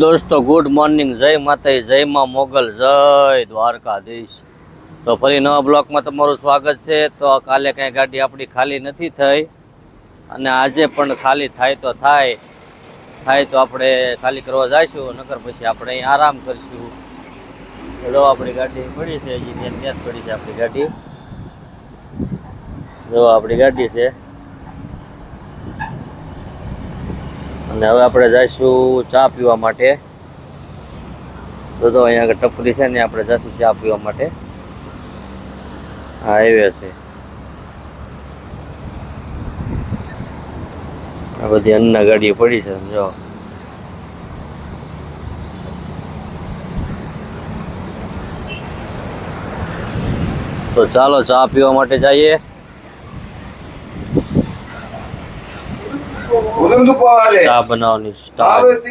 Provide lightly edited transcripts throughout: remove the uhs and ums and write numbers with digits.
दोस्तों good morning, जय माता, जय मां मोगल, जय द्वारकाधीश। तो फरी नवा ब्लॉक में तमारुं स्वागत है। तो काले कई गाड़ी अपनी खाली नहीं थई अने आजे पण खाली थाय तो थाय तो आपणे खाली करवा जाईशुं, नकर पछी आपणे अहीं आराम करशुं। जो अपनी गाड़ी पड़ी है, हजी ત્યાં पड़ी है अपनी गाड़ी। जो अपनी गाड़ी है અને હવે આપણે જઈશું ચા પીવા માટે। તો અહીંયા આગળ ટપરી છે ને, આપણે જઈશું ચા પીવા માટે। આ હાઈવે છે, આ બધી અન્ના ગાડીઓ પડી છે જો। તો ચાલો ચા પીવા માટે જઈએ। ચા બનાવવાની સ્ટાર્ટ।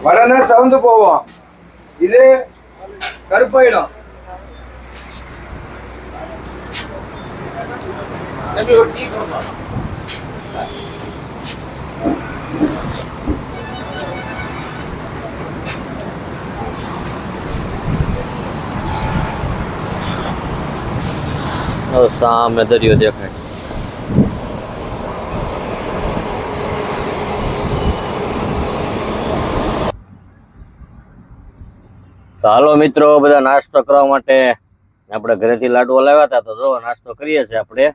வடனே சவுந்து போவோம், இது கருப்பாயிடும்। સામે દરિયો દેખાય। તો હાલો મિત્રો, બધા નાસ્તો કરવા માટે આપણે ઘરેથી લાડવો લાવ્યા હતા। તો જો નાસ્તો કરીએ છીએ આપણે।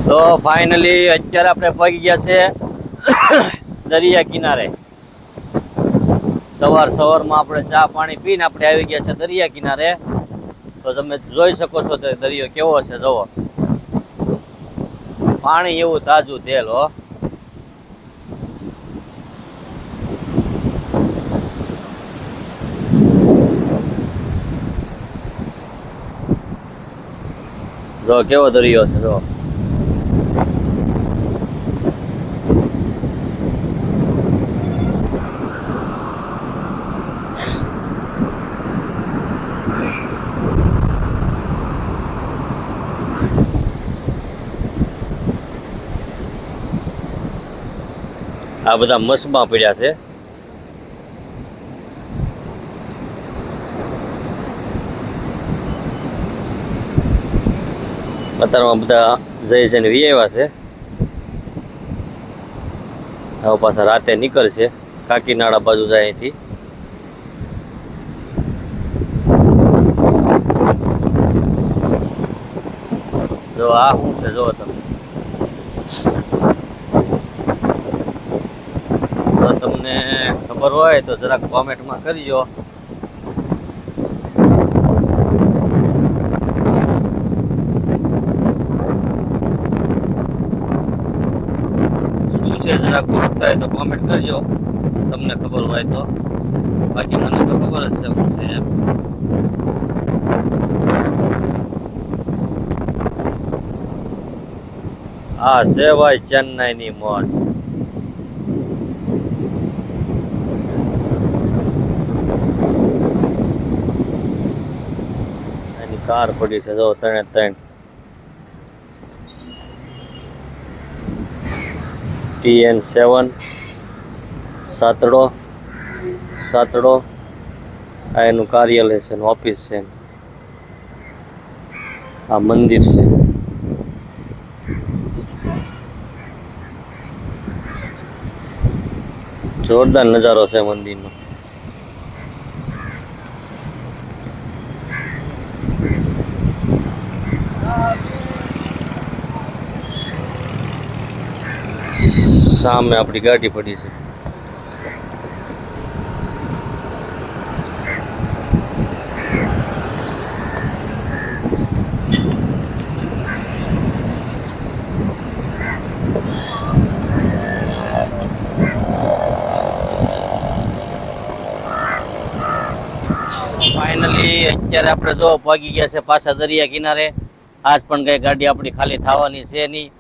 તો ફાઇનલી અત્યારે આપણે પહોંચી ગયા છે દરિયા કિનારે। સવારમાં આપણે ચા પાણી પીને આપણે આવી ગયા છે દરિયા કિનારે। તો તમે જોઈ શકો છો તો દરિયો કેવો છે, જોવો પાણી એવું તાજું તેલ હો। જો કેવો દરિયો છે જો। આ બધા મસબા પડ્યા છે। અત્યારમાં બધા જઈ જઈને વી આવ્યા છે। હવે પાછા રાતે નીકળશે કાકીનાડા બાજુ જાય અહીંથી। જો આ શું છે જો તમે, તમને ખબર હોય તો જરાક કોમેન્ટમાં કરજો। શું છે જરાક પૂછતા હોય તો કોમેન્ટ કરજો, તમને ખબર હોય તો। બાકી મને તો ખબર જ છે શું છે એમ। આ છે ભાઈ ચેન્નાઈની મોજ। કાર પડી છે જો 3 TN7 સાતડો આ એનું કાર્યાલય છે, ઓફિસ છે। આ મંદિર છે, જોરદાર નજારો છે મંદિરનો। સામે આપણી ગાડી પડી છે। ફાઇનલી અત્યારે આપણે જો પહોંચી ગયા છે પાછા દરિયા કિનારે. આજ પણ કઈ ગાડી આપણી ખાલી થવાની છે નહીં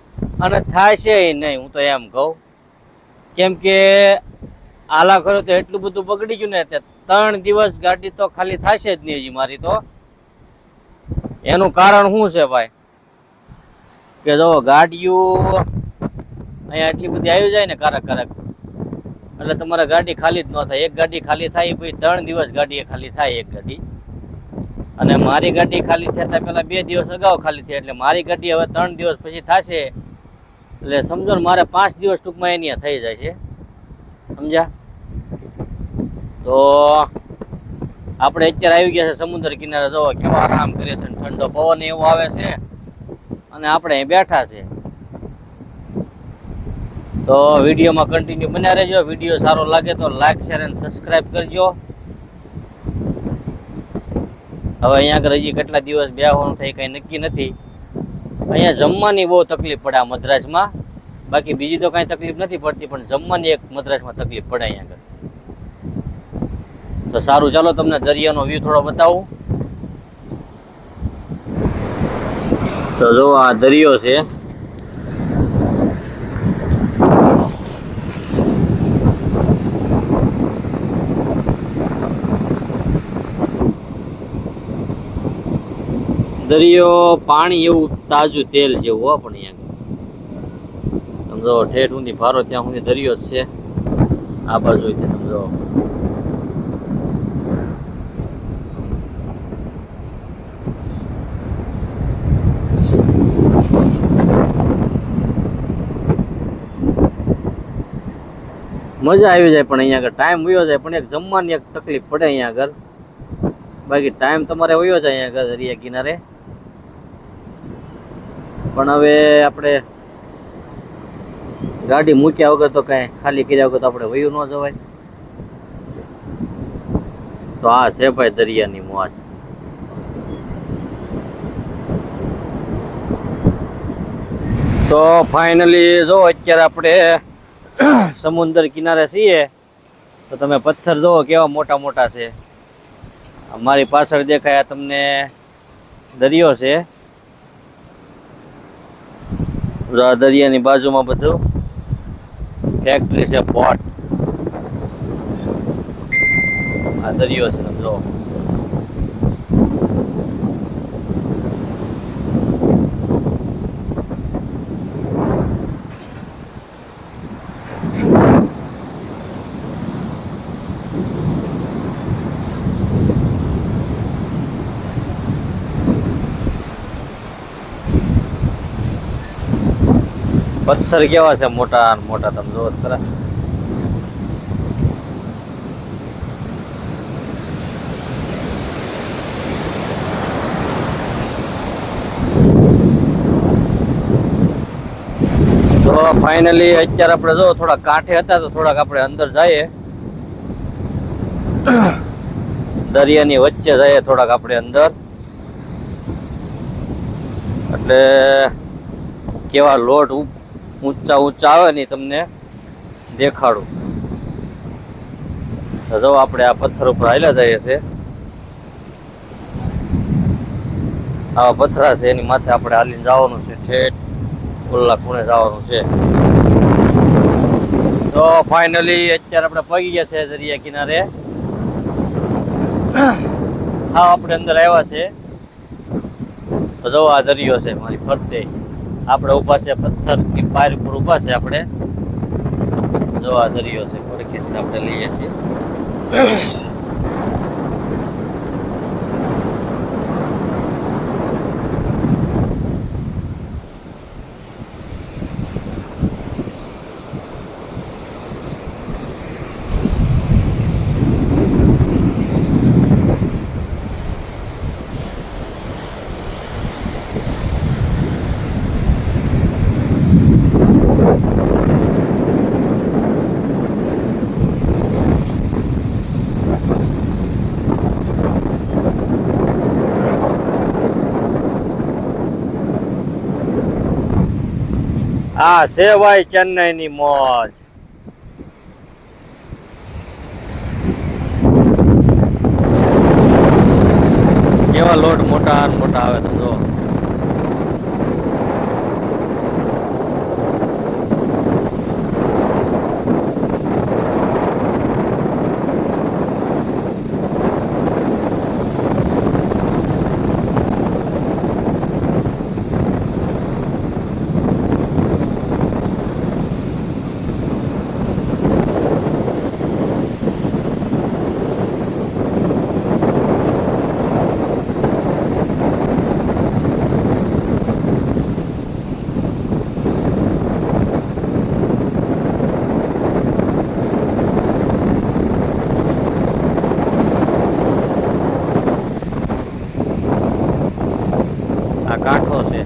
અને થાય છે નહીં, હું તો એમ કહું. કેમ કે આલા ખરો તો એટલું બધું બગડી ગયું ને, 3 દિવસ ગાડી તો ખાલી થશે જ નહીં હજી મારી તો. એનું કારણ શું છે ભાઈ? કે જો ગાડીઓ અહીંયા એટલી બધી આવી જાય ને કારક એટલે તમારે ગાડી ખાલી જ ન થાય. એક ગાડી ખાલી થાય પછી 3 દિવસ ગાડી ખાલી થાય એક ગાડી. અને મારી ગાડી ખાલી થતા પેલા 2 દિવસ અગાઉ ખાલી થઈ, એટલે મારી ગાડી હવે 3 દિવસ પછી થશે. એટલે સમજો ને મારે 5 દિવસ ટૂંકમાં એની થઈ જાય છે, સમજ્યા? તો આપણે અત્યારે આવી ગયા છે સમુદ્ર કિનારે. જોવો કેવો આરામ કરે છે, ઠંડો પવન એવો આવે છે અને આપણે અહીં બેઠા છે. તો વિડીયોમાં કન્ટિન્યુ બન્યા રહેજો. વિડીયો સારો લાગે તો લાઈક, શેર અને સબસ્ક્રાઈબ કરજો. હવે અહીંયા આગળ હજી કેટલા દિવસ બેસવાનું થાય કંઈ નક્કી નથી. અહીંયા જમવાની બહુ તકલીફ પડે આ મદ્રાસમાં. બાકી બીજી તો કાંઈ તકલીફ નથી પડતી, પણ જમવાની એક મદ્રાસમાં તકલીફ પડે અહીંયા આગળ. તો સારું, ચાલો તમને દરિયાનો વ્યૂ થોડો બતાવું. તો જો આ દરિયો છે. દરિયો પાણી એવું તાજું તેલ જેવું હો. પણ અહીંયા સમજો ઠેઠ ઊંધી ભારો ત્યાં સુધી દરિયો જ છે. આ બાજુ સમજો મજા આવી જાય. પણ અહીંયા આગળ ટાઈમ વયો જાય, પણ એક જમવાની એક તકલીફ પડે અહીંયા આગળ. બાકી ટાઈમ તમારે વયો જાય અહીંયા આગળ દરિયા કિનારે. પણ હવે આપણે ગાડી મૂક્યા વગર તો કાંઈ ખાલી કર્યા વગર તો આપણે વયું ન જવાય. તો આ છે ભાઈ દરિયાની મોજ. તો ફાઇનલી જો અત્યારે આપણે સમુદ્ર કિનારે છીએ. તો તમે પથ્થર જુઓ કેવા મોટા મોટા છે. મારી પાછળ દેખાય તમને દરિયો છે. દરિયાની બાજુમાં બધું ફેક્ટરી છે, પોર્ટ. આ દરિયો છે સમજો. પથ્થર કેવા છે મોટા મોટા, તમે જોવો ખરા. તો ફાઇનલી અત્યારે આપણે જો થોડા કાંઠે હતા તો થોડાક આપણે અંદર જઈએ, દરિયાની વચ્ચે જઈએ થોડાક આપણે અંદર. એટલે કેવા લોટ ઊંચા ઊંચા આવે ને તમને દેખાડું. જો આપણે આ પથ્થર ઉપર હાલ્યા જઈએ છે. આવા પથ્થરા છે, એની માથે આપણે હાલીને જવાનું છે. ઠેઠ ખુલ્લા ખૂણે જવાનું છે. તો ફાઇનલી અત્યારે આપણે પગી ગયા છે દરિયા કિનારે. હા, આપણે અંદર આવ્યા છે. તો જો આ દરિયો છે મારી ફરતે. આપણે ઉભા છે પથ્થરની પાર ઉપર ઉભા છે આપણે. જો આ દરિયો છે, પડખે આપણે લઈએ છીએ. આ છે ભાઈ ચેન્નઈની મોજ. કેવા લોટ મોટા ને મોટા આવે તો જો. આ કાંઠો છે.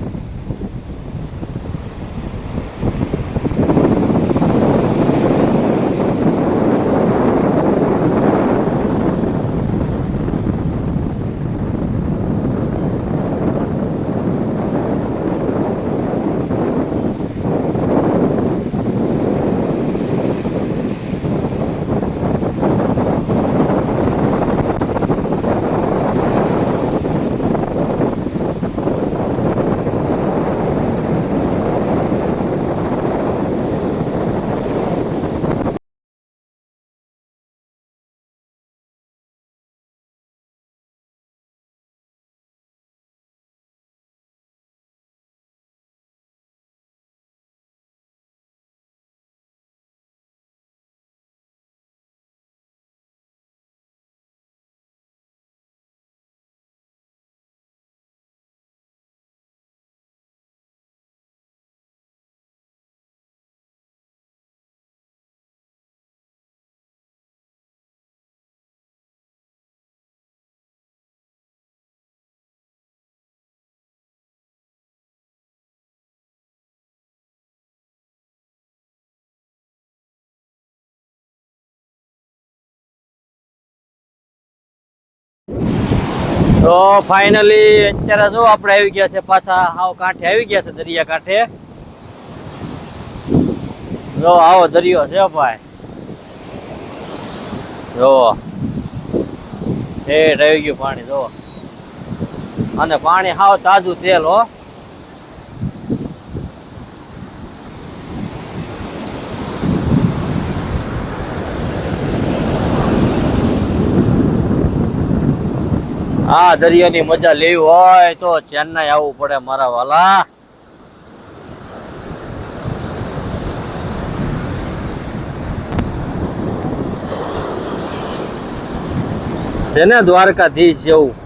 તો ફાઇનલી અત્યારે જો આપણે આવી ગયા છે પાછા હાવ કાંઠે આવી ગયા છે, દરિયા કાંઠે. જો આવો દરિયો છે ભાઈ, જો ઠેઠ આવી ગયું પાણી. જો અને પાણી હાવ તાજું તેલ હો. આ દરિયાની મજા લેવી હોય તો ચેન્નાઈ આવવું પડે મારા વાલા. છે ને દ્વારકાધીશ જેવું.